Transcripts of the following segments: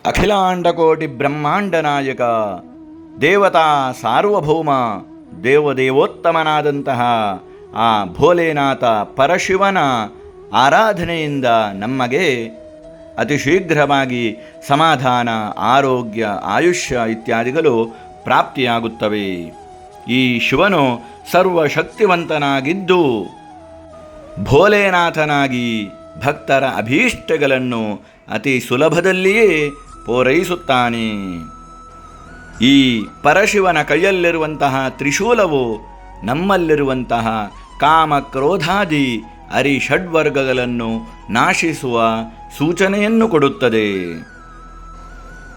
ಅಖಿಲಾಂಡಕೋಟಿ ಬ್ರಹ್ಮಾಂಡ ನಾಯಕ, ದೇವತಾ ಸಾರ್ವಭೌಮ, ದೇವದೇವೋತ್ತಮನಾದಂತಹ ಆ ಭೋಲೆನಾಥ ಪರಶಿವನ ಆರಾಧನೆಯಿಂದ ನಮಗೆ ಅತಿ ಶೀಘ್ರವಾಗಿ ಸಮಾಧಾನ, ಆರೋಗ್ಯ, ಆಯುಷ್ಯ ಇತ್ಯಾದಿಗಳು ಪ್ರಾಪ್ತಿಯಾಗುತ್ತವೆ. ಈ ಶಿವನು ಸರ್ವಶಕ್ತಿವಂತನಾಗಿದ್ದು ಭೋಲೆನಾಥನಾಗಿ ಭಕ್ತರ ಅಭೀಷ್ಟಗಳನ್ನು ಅತಿ ಸುಲಭದಲ್ಲಿಯೇ ಪೂರೈಸುತ್ತಾನೆ. ಈ ಪರಶಿವನ ಕೈಯಲ್ಲಿರುವಂತಹ ತ್ರಿಶೂಲವು ನಮ್ಮಲ್ಲಿರುವಂತಹ ಕಾಮ, ಕ್ರೋಧಾದಿ ಅರಿಷಡ್ವರ್ಗಗಳನ್ನು ನಾಶಿಸುವ ಸೂಚನೆಯನ್ನು ಕೊಡುತ್ತದೆ.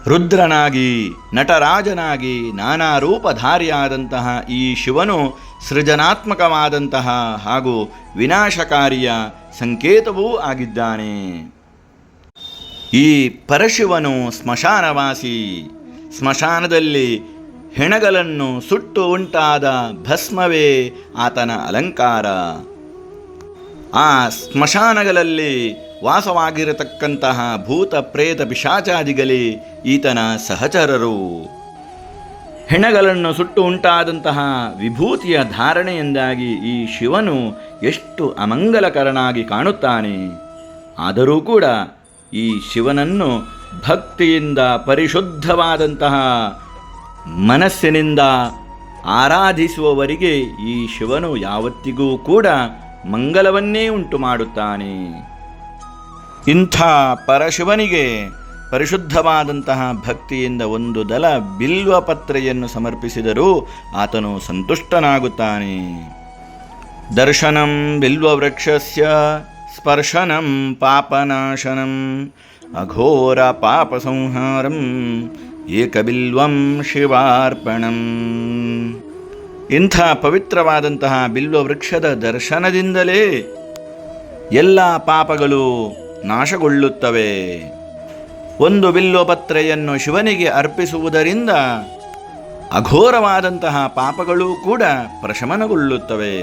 ರುದ್ರನಾಗಿ, ನಟರಾಜನಾಗಿ, ನಾನಾ ರೂಪಧಾರಿಯಾದಂತಹ ಈ ಶಿವನು ಸೃಜನಾತ್ಮಕವಾದಂತಹ ಹಾಗೂ ವಿನಾಶಕಾರಿಯ ಸಂಕೇತವೂ ಆಗಿದ್ದಾನೆ. ಈ ಪರಶಿವನು ಸ್ಮಶಾನವಾಸಿ. ಸ್ಮಶಾನದಲ್ಲಿ ಹೆಣಗಳನ್ನು ಸುಟ್ಟು ಉಂಟಾದ ಭಸ್ಮವೇ ಆತನ ಅಲಂಕಾರ. ಆ ಸ್ಮಶಾನಗಳಲ್ಲಿ ವಾಸವಾಗಿರತಕ್ಕಂತಹ ಭೂತ, ಪ್ರೇತ, ಪಿಶಾಚಾದಿಗಳೇ ಈತನ ಸಹಚರರು. ಹೆಣಗಳನ್ನು ಸುಟ್ಟು ಉಂಟಾದಂತಹ ವಿಭೂತಿಯ ಧಾರಣೆಯಿಂದಾಗಿ ಈ ಶಿವನು ಎಷ್ಟು ಅಮಂಗಲಕರನಾಗಿ ಕಾಣುತ್ತಾನೆ. ಆದರೂ ಕೂಡ ಈ ಶಿವನನ್ನು ಭಕ್ತಿಯಿಂದ, ಪರಿಶುದ್ಧವಾದಂತಹ ಮನಸ್ಸಿನಿಂದ ಆರಾಧಿಸುವವರಿಗೆ ಈ ಶಿವನು ಯಾವತ್ತಿಗೂ ಕೂಡ ಮಂಗಲವನ್ನೇ ಉಂಟು ಮಾಡುತ್ತಾನೆ. ಇಂಥ ಪರಶಿವನಿಗೆ ಪರಿಶುದ್ಧವಾದಂತಹ ಭಕ್ತಿಯಿಂದ ಒಂದು ದಲ ಬಿಲ್ವಪತ್ರೆಯನ್ನು ಸಮರ್ಪಿಸಿದರೂ ಆತನು ಸಂತುಷ್ಟನಾಗುತ್ತಾನೆ. ದರ್ಶನಂ ಬಿಲ್ವವೃಕ್ಷಸ್ಯ ಸ್ಪರ್ಶನಂ ಪಾಪನಾಶನಂ ಅಘೋರ ಪಾಪ ಸಂಹಾರಂ ಏಕಬಿಲ್ವಂ ಶಿವಾರ್ಪಣಂ. ಇಂಥ ಪವಿತ್ರವಾದಂತಹ ಬಿಲ್ವವೃಕ್ಷದ ದರ್ಶನದಿಂದಲೇ ಎಲ್ಲ ಪಾಪಗಳು ನಾಶಗೊಳ್ಳುತ್ತವೆ. ಒಂದು ಬಿಲ್ವಪತ್ರೆಯನ್ನು ಶಿವನಿಗೆ ಅರ್ಪಿಸುವುದರಿಂದ ಅಘೋರವಾದಂತಹ ಪಾಪಗಳೂ ಕೂಡ ಪ್ರಶಮನಗೊಳ್ಳುತ್ತವೆ.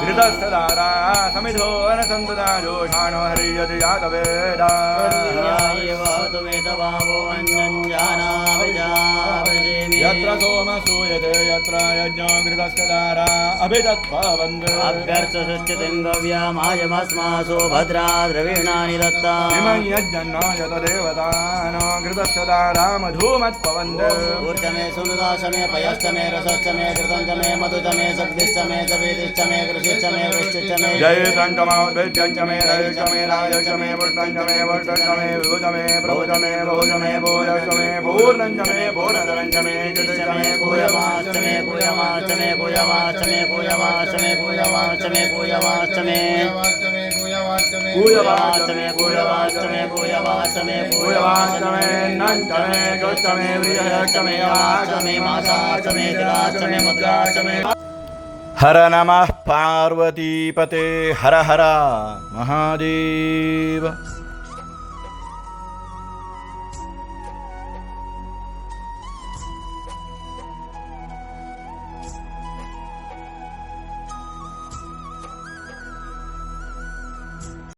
ಧೃತಸ್ಥದಾರಾ ಸಮಿಧೋ ಅನಸಂತದಾ ಜೋಷಾಣೋ ಹರಿಯತಿ ಯಾತವೇದಾ ಯತ್ರ ಸೋಮ ಸೂಯತೆ ಯತ್ರ ಯಜ್ಞೋ ಘೃತಸ್ಥದಾರಾ ಅಭಿತತ್ಪವಂದೇ ಅಭ್ಯರ್ಥ ಸೃಷ್ಟಿತಿಂಗವ್ಯಾಮಾಯಮಸ್ಮಾಸು ಭದ್ರಾ ದ್ರವೀಣಾನಿ ದತ್ತಾ ಇಮಂ ಯಜ್ಞನ್ನೋ ಯತ ದೇವತಾನೋ ಘೃತಸ್ಥದಾರಾ ಮಧುಮತ್ಪವಂದೇ ಊರ್ಜಮೇ ಸುನುದಾಶಮೇ ಪಯಶ್ಚಮೇ ರಸಶ್ಚಮೇ ಘೃತಂಚಮೇ ಮಧುಚಮೇ ಸಗ್ಧಿಶ್ಚಮೇ ಸವೇದಿಶ್ಚಮೇ ಕೃಷಿಶ್ಚಮೇ ವೃಶ್ಚಿಶ್ಚಮೇ ಜಯತಂಕಮೌದ್ಭೇದ್ಯಂಚಮೇ ರವಿಶ್ಚಮೇ ರಾಜಶ್ಚಮೇ ಪುಷ್ಟಂಚಮೇ ವಷ್ಟಂಚಮೇ ವಿಭುಜಮೇ ಪ್ರಭುಜಮೇ ಬಹುಜಮೇ ಭೂಯಶ್ಚಮೇ ಪೂರ್ಣಂಚಮೇ ಪೂರ್ಣಧರಂಚಮೇ ಜುಷಮೇ ಭೂಯವಾಶ್ಚಮೇ ಭೂಯವಾಶ್ಚಮೇ ಭೂಯವಾಶ್ಚಮೇ ಭೂಯವಾಶ್ಚಮೇ ಭೂಯವಾಶ್ಚಮೇ ಭೂಯವಾಶ್ಚಮೇ ಭೂಯವಾಶ್ಚಮೇ ಭೂಯವಾಶ್ಚಮೇ ಭೂಯವಾಶ್ಚಮೇ ಭೂಯವಾಶ್ಚಮೇ ನಂಚಮೇ ಜೋಶ್ಚಮೇ ವ್ರಿಯಶ್ಚಮೇ ವಾಶ್ಚಮೇ ಮಾಸಾಶ್ಚಮೇ ತಿಲಾಶ್ಚಮೇ ಮುದ್ರಾಶ್ಚಮೇ. ಹರ ನಮಃ ಪಾರ್ವತೀಪತೆ ಹರ ಹರ ಮಹಾದೇವ.